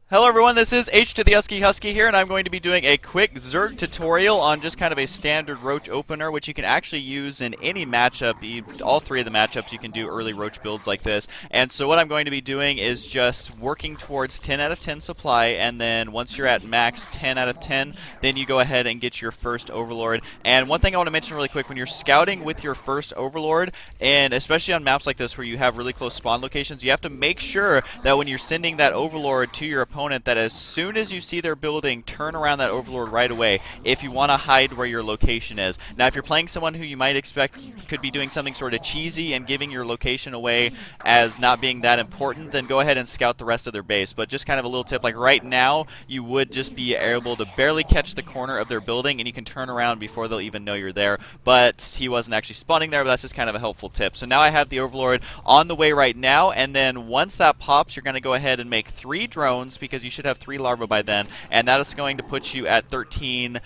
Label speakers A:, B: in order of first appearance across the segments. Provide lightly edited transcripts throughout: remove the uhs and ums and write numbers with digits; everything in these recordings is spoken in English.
A: Hello everyone, this is H to the Husky here, and I'm going to be doing a quick Zerg tutorial on just kind of a standard roach opener, which you can actually use in any matchup. All three of the matchups you can do early roach builds like this. And so what I'm going to be doing is just working towards 10 out of 10 supply, and then once you're at max 10 out of 10, then you go ahead and get your first Overlord. And one thing I want to mention really quick, when you're scouting with your first Overlord, and especially on maps like this where you have really close spawn locations, you have to make sure that when you're sending that Overlord to your opponent, that as soon as you see their building, turn around that Overlord right away if you want to hide where your location is. Now, if you're playing someone who you might expect could be doing something sort of cheesy and giving your location away as not being that important, then go ahead and scout the rest of their base. But just kind of a little tip, like right now, you would just be able to barely catch the corner of their building, and you can turn around before they'll even know you're there. But he wasn't actually spawning there, but that's just kind of a helpful tip. So now I have the Overlord on the way right now, and then once that pops, you're going to go ahead and make 3 drones, because you should have 3 larvae by then, and that is going to put you at 13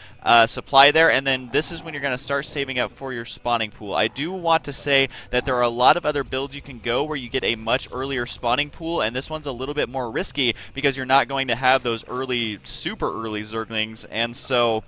A: supply there. And then this is when you're going to start saving up for your spawning pool. I do want to say that there are a lot of other builds you can go where you get a much earlier spawning pool, and this one's a little bit more risky because you're not going to have those early, super early Zerglings, and so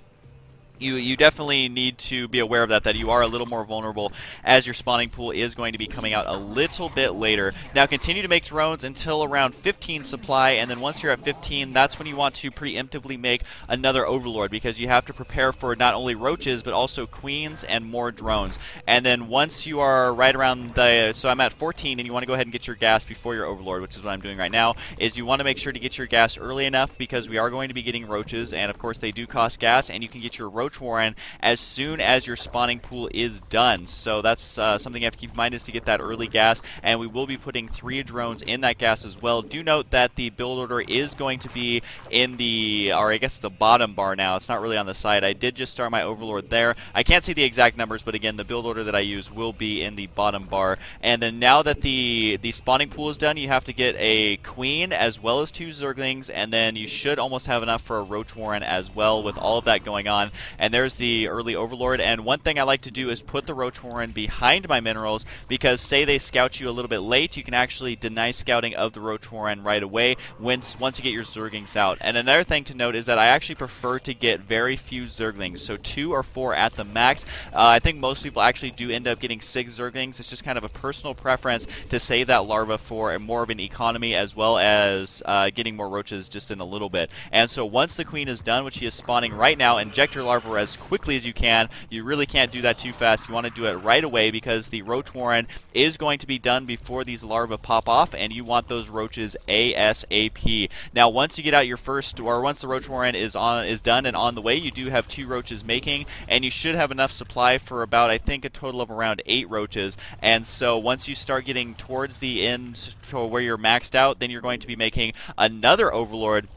A: You definitely need to be aware of that you are a little more vulnerable, as your spawning pool is going to be coming out a little bit later. Now continue to make drones until around 15 supply, and then once you're at 15, that's when you want to preemptively make another Overlord, because you have to prepare for not only roaches but also queens and more drones. And then once you are right around so I'm at 14, and you want to go ahead and get your gas before your Overlord, which is what I'm doing right now, is you want to make sure to get your gas early enough, because we are going to be getting roaches, and of course they do cost gas, and you can get your roach warren as soon as your spawning pool is done. So that's something you have to keep in mind, is to get that early gas, and we will be putting 3 drones in that gas as well. Do note that the build order is going to be in the, or I guess it's a bottom bar now, it's not really on the side. I did just start my Overlord there. I can't see the exact numbers, but again, the build order that I use will be in the bottom bar. And then now that the spawning pool is done, you have to get a queen as well as 2 zerglings, and then you should almost have enough for a roach warren as well with all of that going on. And there's the early Overlord. And one thing I like to do is put the roach warren behind my minerals, because say they scout you a little bit late, you can actually deny scouting of the roach warren right away once you get your zerglings out. And another thing to note is that I actually prefer to get very few zerglings, so 2 or 4 at the max. I think most people actually do end up getting 6 zerglings. It's just kind of a personal preference to save that larva for more of an economy, as well as getting more roaches just in a little bit. And so once the queen is done, which she is spawning right now, inject your larva as quickly as you can. You really can't do that too fast. You want to do it right away, because the roach warren is going to be done before these larvae pop off, and you want those roaches ASAP. Now once you get out your first, or once the roach warren is done and on the way, you do have 2 roaches making, and you should have enough supply for about, I think, a total of around 8 roaches. And so once you start getting towards the end to where you're maxed out, then you're going to be making another Overlord.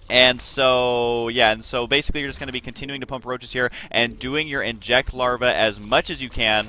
A: And so, yeah, and so basically you're just going to be continuing to pump roaches here and doing your inject larva as much as you can.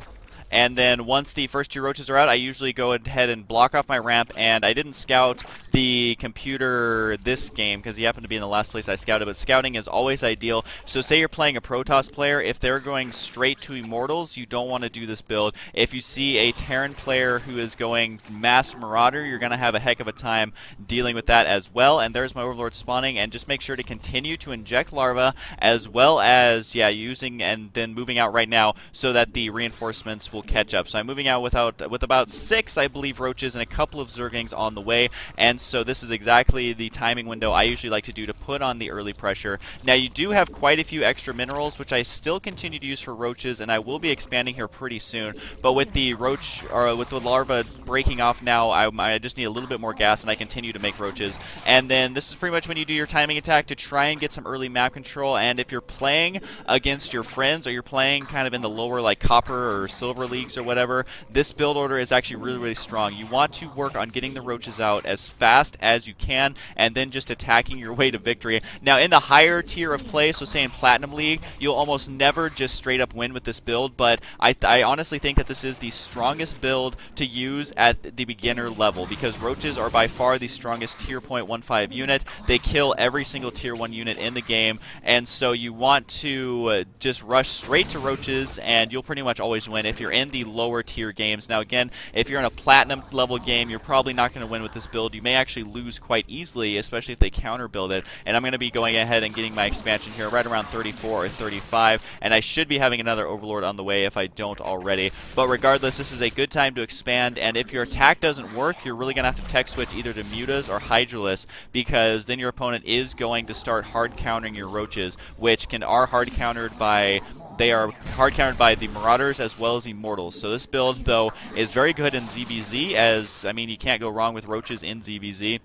A: And then once the first 2 roaches are out, I usually go ahead and block off my ramp. And I didn't scout the computer this game because he happened to be in the last place I scouted, but scouting is always ideal. So say you're playing a Protoss player, if they're going straight to Immortals, you don't want to do this build. If you see a Terran player who is going Mass Marauder, you're going to have a heck of a time dealing with that as well. And there's my Overlord spawning, and just make sure to continue to inject larvae, as well as, yeah, using and then moving out right now so that the reinforcements will catch up. So I'm moving out with about 6, I believe, roaches and a couple of zerglings on the way, and so this is exactly the timing window I usually like to do to put on the early pressure. Now you do have quite a few extra minerals, which I still continue to use for roaches, and I will be expanding here pretty soon. But with the roach, or with the larva breaking off now, I just need a little bit more gas, and I continue to make roaches. And then this is pretty much when you do your timing attack to try and get some early map control. And if you're playing against your friends, or you're playing kind of in the lower, like copper or silver leagues or whatever, this build order is actually really, really strong. You want to work on getting the roaches out as fast as you can, and then just attacking your way to victory. Now in the higher tier of play, so say in Platinum League, you'll almost never just straight up win with this build, but I honestly think that this is the strongest build to use at the beginner level, because roaches are by far the strongest tier 0.15 unit. They kill every single tier 1 unit in the game, and so you want to just rush straight to roaches, and you'll pretty much always win if you're in the lower tier games. Now again, if you're in a platinum level game, you're probably not going to win with this build. You may actually lose quite easily, especially if they counter build it. And I'm going to be going ahead and getting my expansion here right around 34 or 35, and I should be having another Overlord on the way if I don't already. But regardless, this is a good time to expand, and if your attack doesn't work, you're really going to have to tech switch either to Mutas or Hydralisk, because then your opponent is going to start hard countering your roaches, which are hard countered by... They are hard countered by the Marauders as well as Immortals. So this build, though, is very good in ZVZ, as, I mean, you can't go wrong with roaches in ZVZ.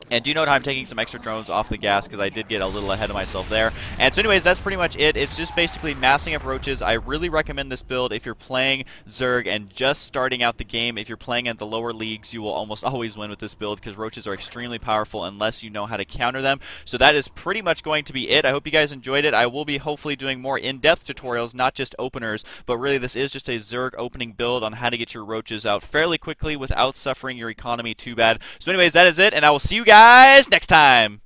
A: And do note how I'm taking some extra drones off the gas because I did get a little ahead of myself there. And so anyways, that's pretty much it. It's just basically massing up roaches. I really recommend this build if you're playing Zerg and just starting out the game. If you're playing at the lower leagues, you will almost always win with this build because roaches are extremely powerful unless you know how to counter them. So that is pretty much going to be it. I hope you guys enjoyed it. I will be hopefully doing more in-depth tutorials, not just openers, but really this is just a Zerg opening build on how to get your roaches out fairly quickly without suffering your economy too bad. So anyways, that is it, and I will see you guys next time.